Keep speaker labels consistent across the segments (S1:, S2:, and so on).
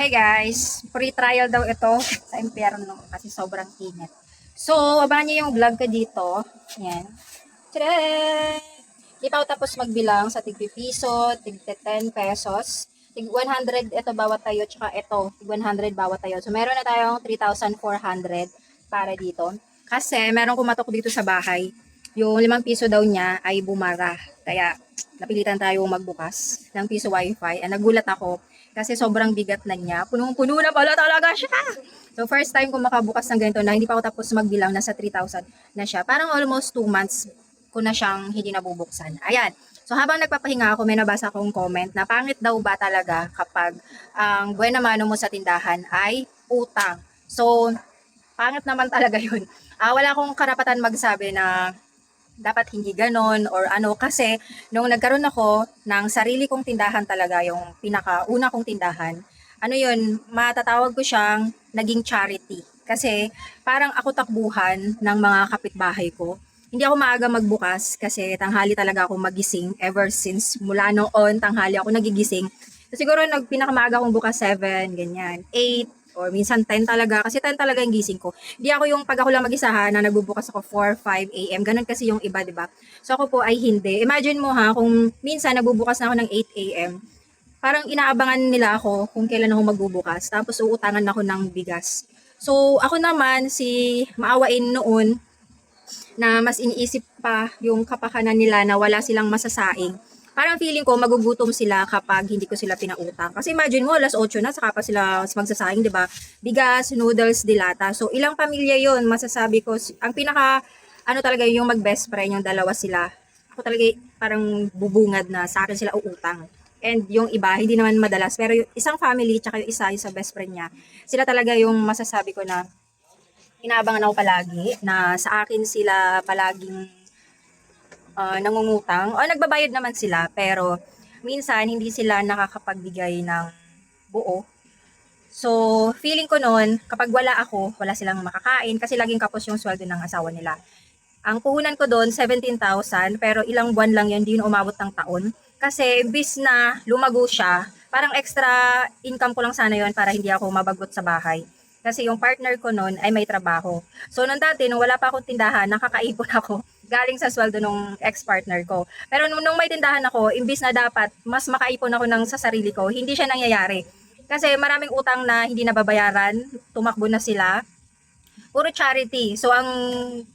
S1: Hey guys, free trial daw ito sa impyerno kasi sobrang init. So, abangan niyo yung vlog ko dito. Yan. Tadaan! Di pa ako tapos magbilang sa tig piso, tig 10 pesos, tig 100 ito bawat tayo, tsaka ito, tig 100 bawat tayo. So, meron na tayong 3,400 para dito. Kasi, meron kumatok dito sa bahay. Yung 5 piso daw niya ay bumara. Kaya, napilitan tayong magbukas ng piso wifi. Nagulat ako kasi sobrang bigat na niya. Punong-puno na pala talaga siya. So, first time ko makabukas ng ganito na hindi pa ako tapos magbilang, nasa 3,000 na siya. Parang almost 2 months ko na siyang hindi nabubuksan. Ayan. So, habang nagpapahinga ako, may nabasa akong comment na pangit daw ba talaga kapag ang buwan mano mo sa tindahan ay utang. So, pangit naman talaga yun. Wala akong karapatan magsabi na dapat hindi ganon or ano kasi nung nagkaroon ako ng sarili kong tindahan talaga, yung pinakauna kong tindahan, ano yun, matatawag ko siyang naging charity. Kasi parang ako takbuhan ng mga kapitbahay ko. Hindi ako maaga magbukas kasi tanghali talaga ako magising ever since mula noon tanghali ako nagigising. So, siguro pinakamaga akong bukas 7, ganyan, 8, or minsan 10 talaga, kasi 10 talaga yung gising ko. Di ako yung pag ako lang mag-isa na nagbubukas ako 4, 5 a.m. Ganun kasi yung iba, di ba? So ako po ay hindi. Imagine mo kung minsan nagbubukas na ako ng 8 a.m. Parang inaabangan nila ako kung kailan ako magbubukas. Tapos uutangan ako ng bigas. So ako naman, si maawain noon, na mas iniisip pa yung kapakanan nila na wala silang masasaing. Parang feeling ko magugutom sila kapag hindi ko sila pinautang. Kasi imagine mo, alas 8 na, saka pa sila magsasaing, di ba? Bigas, noodles, dilata. So, ilang pamilya yon masasabi ko. Ang pinaka, ano talaga yung mag-best friend, yung dalawa sila. Ako talaga parang bubungad na sa akin sila uutang. And yung iba, hindi naman madalas. Pero yung isang family, tsaka yung isa, yung sa best friend niya, sila talaga yung masasabi ko na inaabangan ako palagi na sa akin sila palaging nangungutang o nagbabayad naman sila pero minsan hindi sila nakakapagbigay ng buo. So, feeling ko noon, kapag wala ako, wala silang makakain kasi laging kapos yung sweldo ng asawa nila. Ang puhunan ko doon, 17,000, pero ilang buwan lang yun, hindi yun umabot ng taon. Kasi bis na lumago siya, parang extra income ko lang sana yon para hindi ako mabagot sa bahay. Kasi yung partner ko noon ay may trabaho. So, nung dati, nung wala pa akong tindahan, nakakaipon ako galing sa sweldo ng ex-partner ko. Pero nung may tindahan ako, imbis na dapat mas makaipon ako ng sa sarili ko, hindi siya nangyayari. Kasi maraming utang na hindi nababayaran, tumakbo na sila, puro charity. So, ang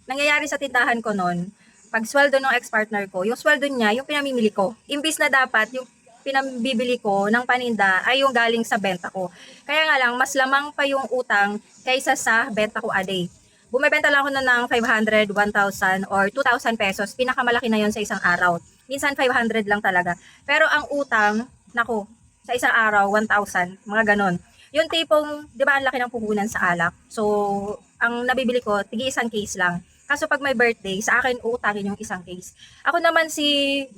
S1: nangyayari sa tindahan ko noon, pag sweldo ng ex-partner ko, yung sweldo niya, yung pinamimili ko. Imbis na dapat, yung pinambibili ko ng paninda ay yung galing sa benta ko. Kaya nga lang, mas lamang pa yung utang kaysa sa benta ko a day. Bumebenta lang ako na ng 500, 1,000, or 2,000 pesos. Pinakamalaki na yon sa isang araw. Minsan 500 lang talaga. Pero ang utang, naku, sa isang araw, 1,000, mga ganon. Yung tipong, di ba, ang laki ng puhunan sa alak. So, ang nabibili ko, tigi isang case lang. Kaso pag may birthday, sa akin uutangin yung isang case. Ako naman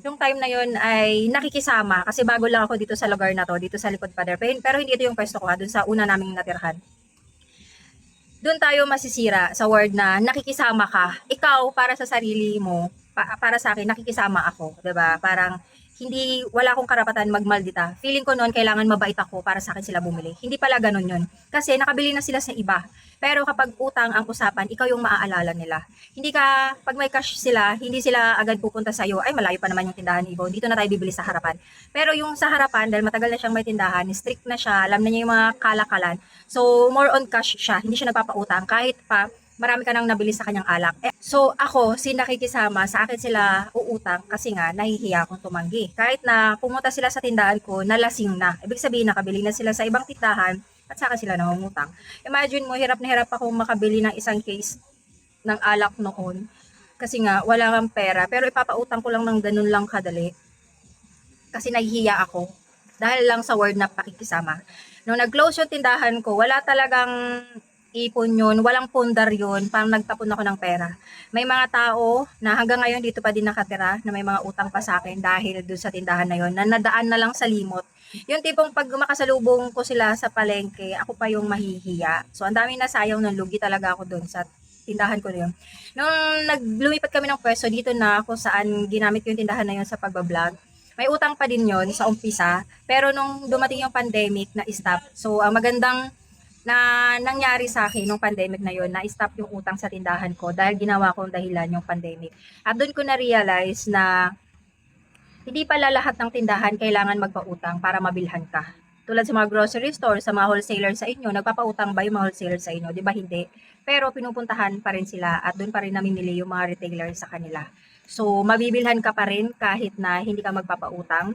S1: yung time na yon ay nakikisama kasi bago lang ako dito sa lugar na to, dito sa likod pader. Pero hindi ito yung pwesto ko dun sa una naming natirhan. Doon tayo masisira sa word na nakikisama ka. Ikaw, para sa sarili mo, para sa akin, nakikisama ako. 'Di ba? Parang wala akong karapatan magmaldita. Feeling ko noon kailangan mabait ako para sa akin sila bumili. Hindi pala ganun yun. Kasi nakabili na sila sa iba. Pero kapag utang ang usapan, ikaw yung maaalala nila. Hindi ka, pag may cash sila, hindi sila agad pupunta sa'yo, ay malayo pa naman yung tindahan ni Ibo, dito na tayo bibili sa harapan. Pero yung sa harapan, dahil matagal na siyang may tindahan, strict na siya, alam na niya yung mga kalakalan. So, more on cash siya, hindi siya nagpapautang. Kahit pa, marami ka nang nabili sa kanyang alak. So ako, nakikisama, sa akin sila uutang kasi nga nahihiya akong tumanggi. Kahit na pumunta sila sa tindahan ko, nalasing na. Ibig sabihin, nakabili na sila sa ibang tindahan at saka sila nangungutang. Imagine mo, hirap na hirap akong makabili ng isang case ng alak noon. Kasi nga, wala kang pera. Pero ipapautang ko lang ng ganun lang kadali. Kasi nahihiya ako. Dahil lang sa word na pakikisama. Nung nag-close yung tindahan ko, wala talagang ipon yun, walang pundar yun, parang nagtapon ako ng pera. May mga tao na hanggang ngayon dito pa din nakatira na may mga utang pa sa akin dahil doon sa tindahan na yun, na nadaan na lang sa limot. Yung tipong pag makasalubong ko sila sa palengke, ako pa yung mahihiya. So, ang daming nasayang ng lugi talaga ako doon sa tindahan ko na yun. Nung naglumipat kami ng pwesto, dito na ako saan ginamit ko yung tindahan na yun sa pagbablog. may utang pa din yon sa umpisa, pero nung dumating yung pandemic, na-stop. So, ang magandang na nangyari sa akin nung pandemic na yon, na-stop yung utang sa tindahan ko dahil ginawa kong dahilan yung pandemic. At doon ko na-realize na hindi pala lahat ng tindahan kailangan magpautang para mabilhan ka. Tulad sa mga grocery store, sa mga wholesaler sa inyo, nagpapautang ba yung mga wholesaler sa inyo? Di ba hindi? Pero pinupuntahan pa rin sila at doon pa rin namimili yung mga retailer sa kanila. So, mabibilhan ka pa rin kahit na hindi ka magpapautang.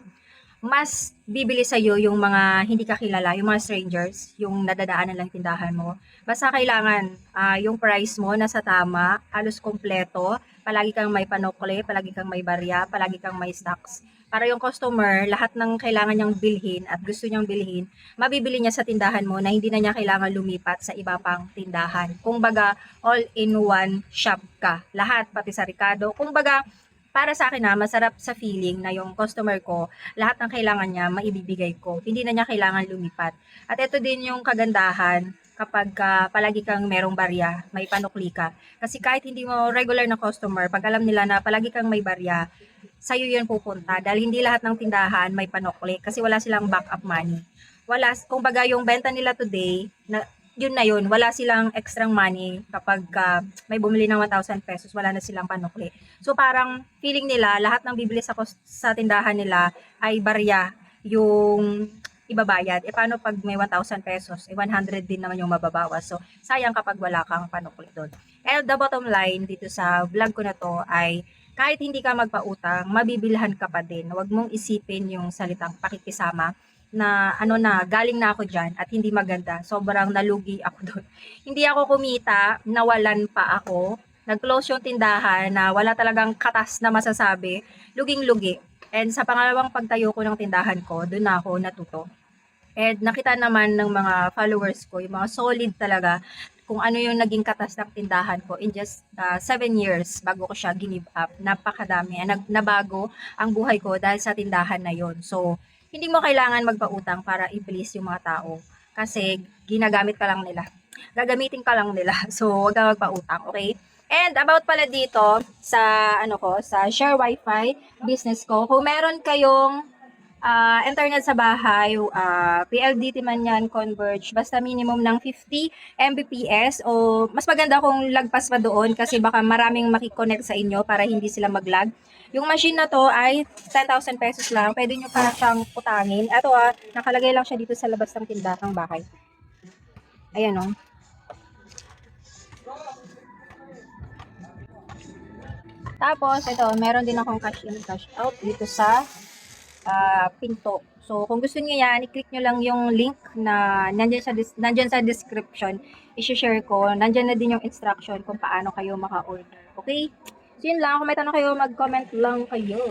S1: Mas bibili sa'yo yung mga hindi ka kilala, yung mga strangers, yung nadadaanan lang tindahan mo. Basta kailangan yung price mo nasa tama, halos kompleto, palagi kang may panokle, palagi kang may barya, palagi kang may stocks. Para yung customer, lahat ng kailangan niyang bilhin at gusto niyang bilhin, mabibili niya sa tindahan mo na hindi na niya kailangan lumipat sa iba pang tindahan. Kung baga, all-in-one shop ka. Lahat, pati sa Ricardo. Kung baga, para sa akin masarap sa feeling na yung customer ko, lahat ng kailangan niya maibibigay ko. Hindi na niya kailangan lumipat. At ito din yung kagandahan kapag palagi kang merong barya, may panukli ka. Kasi kahit hindi mo regular na customer, pag alam nila na palagi kang may barya, sa'yo yun pupunta. Dahil hindi lahat ng tindahan may panukli kasi wala silang backup money. Wala, kung baga yung benta nila today, yun na yun, wala silang extra money kapag may bumili ng 1,000 pesos, wala na silang panukli. So parang feeling nila, lahat ng bibili sa tindahan nila ay barya yung ibabayad. E paano pag may 1,000 pesos, 100 din naman yung mababawas. So sayang kapag wala kang panukli doon. And the bottom line dito sa vlog ko na to ay kahit hindi ka magpautang, mabibilhan ka pa din. Huwag mong isipin yung salitang pakikisama na galing na ako dyan at hindi maganda. Sobrang nalugi ako doon. Hindi ako kumita, nawalan pa ako. Nag-close yung tindahan na wala talagang katas na masasabi. Luging-lugi. And sa pangalawang pagtayo ko ng tindahan ko, doon na ako natuto. And nakita naman ng mga followers ko, yung mga solid talaga, kung ano yung naging katas ng tindahan ko in just 7 years bago ko siya give up. Napakadami. Nabago ang buhay ko dahil sa tindahan na yon. So, hindi mo kailangan magpautang para i-please yung mga tao. Kasi ginagamit ka lang nila. Gagamitin ka lang nila. So, huwag ka magpautang, okay? And about pala dito sa sa Share Wi-Fi business ko, kung meron kayong internet sa bahay, PLDT man yan, Converge, basta minimum ng 50 Mbps o mas maganda kung lagpas pa doon kasi baka maraming makikonnect sa inyo para hindi sila mag-lag. Yung machine na to ay 10,000 pesos lang. Pwede nyo para siyang utangin. Ito nakalagay lang siya dito sa labas ng tindahang bahay. Ayan o. Tapos, ito, meron din akong cash in, cash out dito sa pinto. So, kung gusto niyo yan, i-click nyo lang yung link na nandyan sa description. I-share ko. Nandyan na din yung instruction kung paano kayo maka-order. Okay? So, yun lang. Kung may tanong kayo, mag-comment lang kayo.